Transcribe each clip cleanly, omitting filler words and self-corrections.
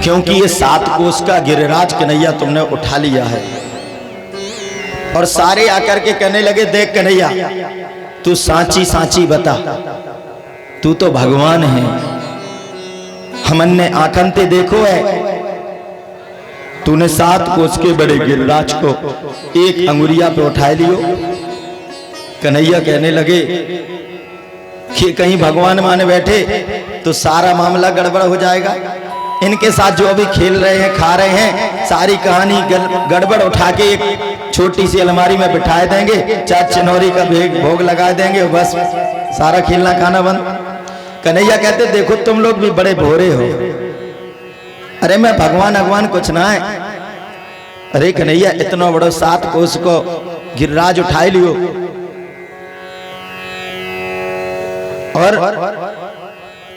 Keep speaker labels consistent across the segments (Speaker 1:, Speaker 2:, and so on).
Speaker 1: क्योंकि ये 7 कोस का गिरिराज कन्हैया तुमने उठा लिया है। और सारे आकर के कहने लगे, देख कन्हैया तू सांची सांची बता, तू तो भगवान है, हमने आंखन ते देखो है, तूने 7 कोस के बड़े गिरिराज को एक अंगुरिया पे उठा लियो। कन्हैया कहने लगे कि कहीं भगवान माने बैठे तो सारा मामला गड़बड़ हो जाएगा। इनके साथ जो अभी खेल रहे हैं, खा रहे हैं, सारी कहानी गड़बड़ उठा के एक छोटी सी अलमारी में बिठाए देंगे, 4 चिनौरी का भोग लगा देंगे, बस सारा खेलना खाना बंद। कन्हैया कहते देखो तुम लोग भी बड़े भोरे हो, अरे मैं भगवान कुछ ना है। अरे कन्हैया इतना बड़ो 7 कोस को गिरिराज उठाए लियो, और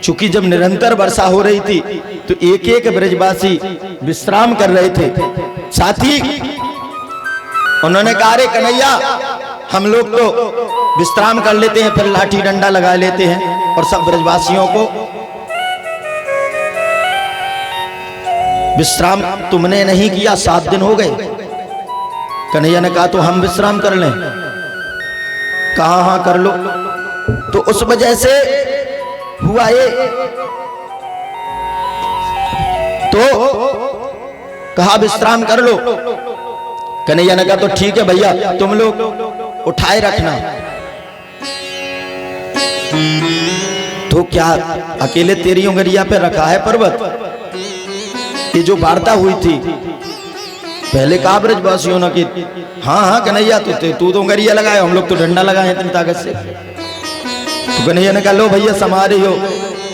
Speaker 1: चूंकि जब निरंतर वर्षा हो रही थी तो एक एक ब्रजवासी विश्राम कर रहे थे। साथ ही उन्होंने कहा, अरे कन्हैया हम लोग तो विश्राम कर लेते हैं, फिर लाठी डंडा लगा लेते हैं। और सब ब्रजवासियों को विश्राम तुमने नहीं किया, 7 दिन हो गए। कन्हैया ने कहा तो हम विश्राम कर लें। कहा हाँ कर लो। तो उस वजह से हुआ ये, तो कहा विश्राम कर लो। कन्हैया ने कहा तो ठीक है भैया, तुम लोग उठाए रखना। तो क्या अकेले तेरी उंगलिया पे रखा है पर्वत? ये जो वार्ता हुई थी पहले कहा ब्रजवासियों ने कि हाँ कन्हैया तू तो उंगलिया लगाए, हम लोग तो डंडा लगाए इतनी ताकत से। तो कन्हैया ने कहा लो भैया समारे हो,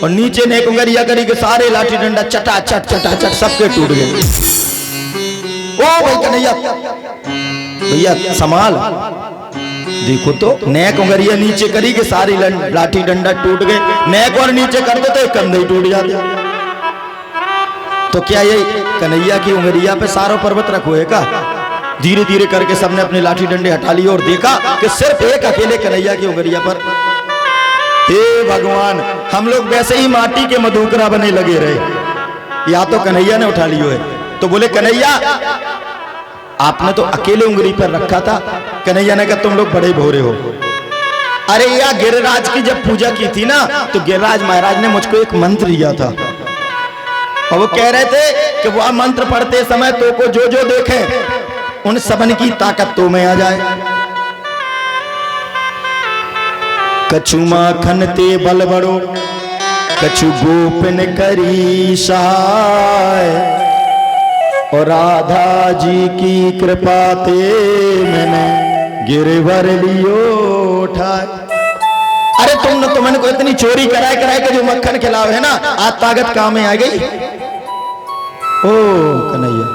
Speaker 1: और नीचे ने एक उंगलिया करी के सारे लाठी डंडा चटा चट सबके टूट गए। ओ भाई कन्हैया भैया संभाल, देखो तो नेक उंगलिया नीचे करी के सारी लाठी डंडा टूट गए, नेक और नीचे कर दो तो कंधे ही टूट जाते। तो क्या ये कन्हैया की उंगलिया पे सारा पर्वत रखो है का? धीरे धीरे करके सबने अपने लाठी डंडे हटा लिए और देखा कि सिर्फ एक अकेले कन्हैया की उंगलिया पर। हे भगवान, हम लोग वैसे ही माटी के मधुकरा बने लगे रहे, या तो कन्हैया ने उठा लियो है। तो बोले कन्हैया आपने तो अकेले उंगली पर रखा था। कन्हैया ने कहा तुम लोग बड़े भोरे हो। अरे या गिरिराज की जब पूजा की थी ना, तो गिरिराज महाराज ने मुझको एक मंत्र दिया था, और वो कह रहे थे कि वह मंत्र पढ़ते समय तो को जो जो देखे उन सबन की ताकत तो में आ जाए। कछु माखन ते बल बड़ो, कछु गोपन करी सहाय, और राधा जी की कृपा ते मैंने गिरवर लियो उठाए। अरे तुमने को इतनी चोरी कराए के जो मक्खन खिलाओ है ना, आज ताकत काम में आ गई। ओ कन्हैया,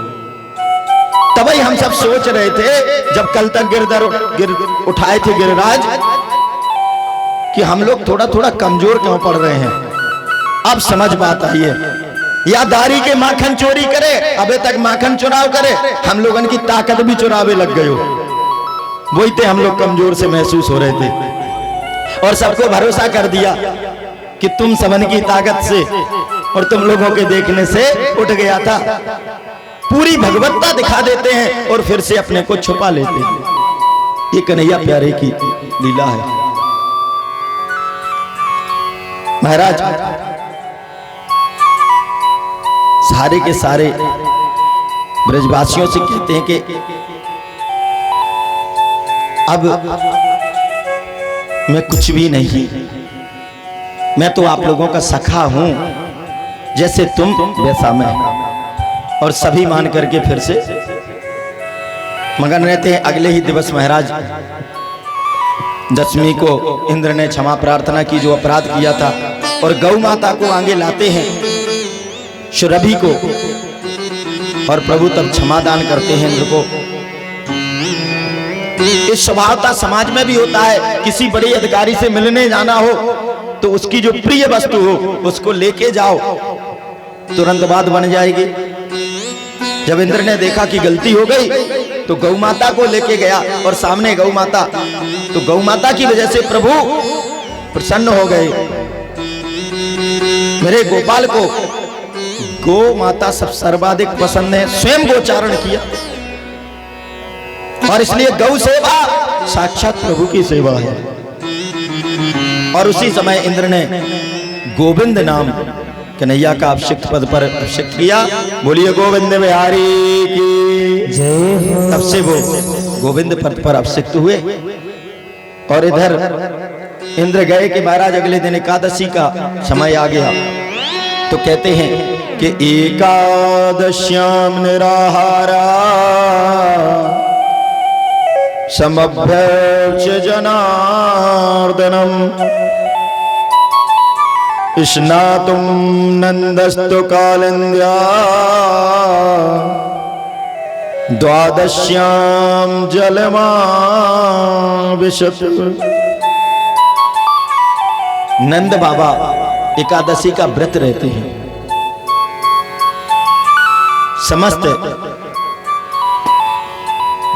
Speaker 1: तभी हम सब सोच रहे थे जब कल तक गिर उठाए थे गिरिराज कि हम लोग थोड़ा थोड़ा कमजोर क्यों पड़ रहे हैं। अब समझ बात आई है, या दारी के माखन चोरी करे, अबे तक माखन चुराव करे, हम लोगों की ताकत भी चुरावे लग गए हो। वही थे हम लोग कमजोर से महसूस हो रहे थे, और सबको भरोसा कर दिया कि तुम सबन की ताकत से और तुम लोगों के देखने से उठ गया था। पूरी भगवत्ता दिखा देते हैं और फिर से अपने को छुपा लेते हैं। ये कन्हैया प्यारे की लीला है। महाराज सारे के सारे ब्रजवासियों से कहते हैं कि अब मैं कुछ भी नहीं, मैं तो आप लोगों का सखा हूं, जैसे तुम वैसा मैं। और सभी मान करके फिर से मगन रहते हैं। अगले ही दिवस महाराज दशमी को इंद्र ने क्षमा प्रार्थना की जो अपराध किया था, और गौ माता को आगे लाते हैं सुरभि को, और प्रभु तब क्षमा दान करते हैं इंद्र को। इस स्वभावता समाज में भी होता है, किसी बड़े अधिकारी से मिलने जाना हो तो उसकी जो प्रिय वस्तु हो उसको लेके जाओ, तुरंत बात बन जाएगी। जब इंद्र ने देखा कि गलती हो गई तो गौ माता को लेके गया, और सामने गौ माता, तो गौ माता की वजह से प्रभु प्रसन्न हो गए। मेरे गोपाल को गो माता सब सर्वाधिक पसंद है, स्वयं गोचारण किया। और इसलिए गौ सेवा साक्षात प्रभु की सेवा है। और उसी समय इंद्र ने गोविंद नाम कन्हैया का अभिषिक्त पद पर अभिषिक्त किया। बोलिए गोविंद बिहारी की जय। तब से वो गोविंद पद पर अभिषिक्त हुए। और इधर इंद्र गए कि महाराज अगले दिन एकादशी का समय आ गया। तो कहते हैं कि एकादश्याम निराहारा समभ्यर्च्य जनार्दनम स्नातुम नंदस्तु कालिंद्या द्वादश्याम जलमाविशत्। नंद बाबा एकादशी का व्रत रहते हैं। समस्त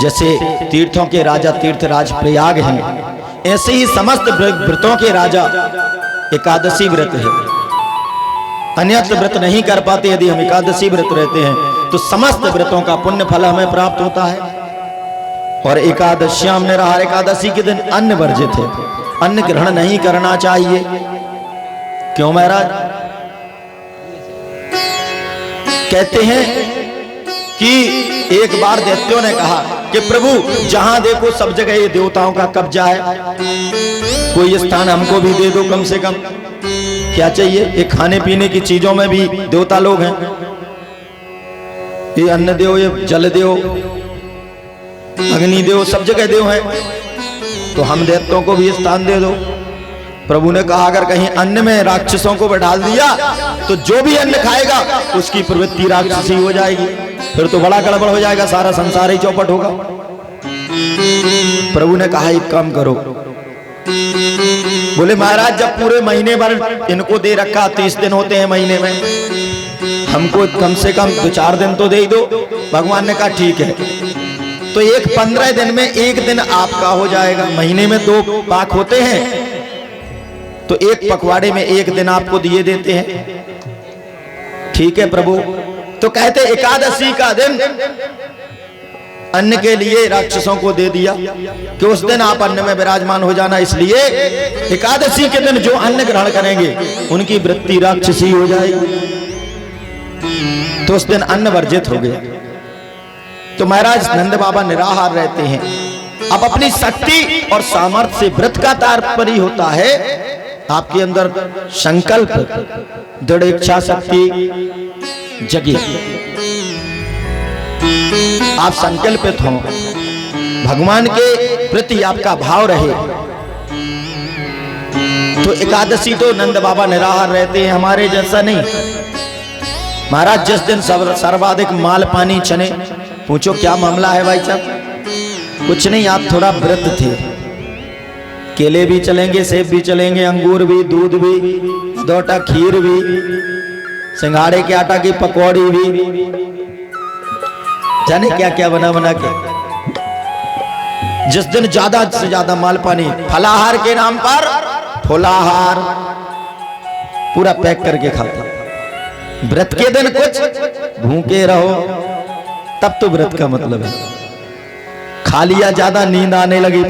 Speaker 1: जैसे तीर्थों के राजा तीर्थराज प्रयाग हैं, ऐसे ही समस्त व्रतों के राजा एकादशी व्रत है। अन्यत्र व्रत नहीं कर पाते। यदि हम एकादशी व्रत रहते हैं तो समस्त व्रतों का पुण्य फल हमें प्राप्त होता है। और एकादश्याम निराहार, एकादशी के दिन अन्न वर्जित है, अन्न ग्रहण नहीं करना चाहिए। क्यों महाराज? कहते हैं कि एक बार दैत्यों ने कहा कि प्रभु जहां देखो सब जगह ये देवताओं का कब्जा है, कोई स्थान हमको भी दे दो कम से कम। क्या चाहिए? ये खाने पीने की चीजों में भी देवता लोग हैं। ये अन्न देव, ये जल देव, अग्नि देव, सब जगह देव हैं। तो हम दैत्यों को भी स्थान दे दो। प्रभु ने कहा अगर कहीं अन्न में राक्षसों को बैठा दिया तो जो भी अन्न खाएगा उसकी प्रवृत्ति राक्षसी हो जाएगी, फिर तो बड़ा गड़बड़ हो जाएगा, सारा संसार ही चौपट होगा। प्रभु ने कहा एक काम करो। बोले महाराज जब पूरे महीने भर इनको दे रखा, 30 दिन होते हैं महीने में, हमको कम से कम 2-4 दिन तो दे दो। भगवान ने कहा ठीक है। तो 15 दिन में एक दिन आपका हो जाएगा। महीने में 2 पाक होते हैं, तो एक पखवाड़े में एक दिन आपको दिए देते हैं। ठीक है प्रभु। तो कहते एकादशी का दिन अन्न के लिए राक्षसों को दे दिया कि उस दिन आप अन्न में विराजमान हो जाना। इसलिए एकादशी के दिन जो अन्न ग्रहण करेंगे उनकी वृत्ति राक्षसी हो जाएगी। तो उस दिन अन्न वर्जित हो गया। तो महाराज नंद बाबा निराहार रहते हैं। अब अपनी शक्ति और सामर्थ्य से व्रत का तात्पर्य होता है आपके अंदर संकल्प, दृढ़ इच्छा शक्ति जगे, आप संकल्पित हो, भगवान के प्रति आपका भाव रहे। तो एकादशी तो नंद बाबा निराहार रहते हैं, हमारे जैसा नहीं। महाराज जिस दिन सर्वाधिक माल पानी चने, पूछो क्या मामला है भाई साहब? कुछ नहीं, आप थोड़ा व्रत थे। केले भी चलेंगे, सेब भी चलेंगे, अंगूर भी, दूध भी, दोटा खीर भी, सिंघाड़े के आटा की पकौड़ी भी, जाने क्या क्या बना बना के। जिस दिन ज्यादा से ज्यादा माल पानी, फलाहार के नाम पर फुलाहार पूरा पैक करके खाता। व्रत के दिन कुछ भूखे रहो, तब तो व्रत का मतलब है। खा लिया ज्यादा, नींद आने लगी।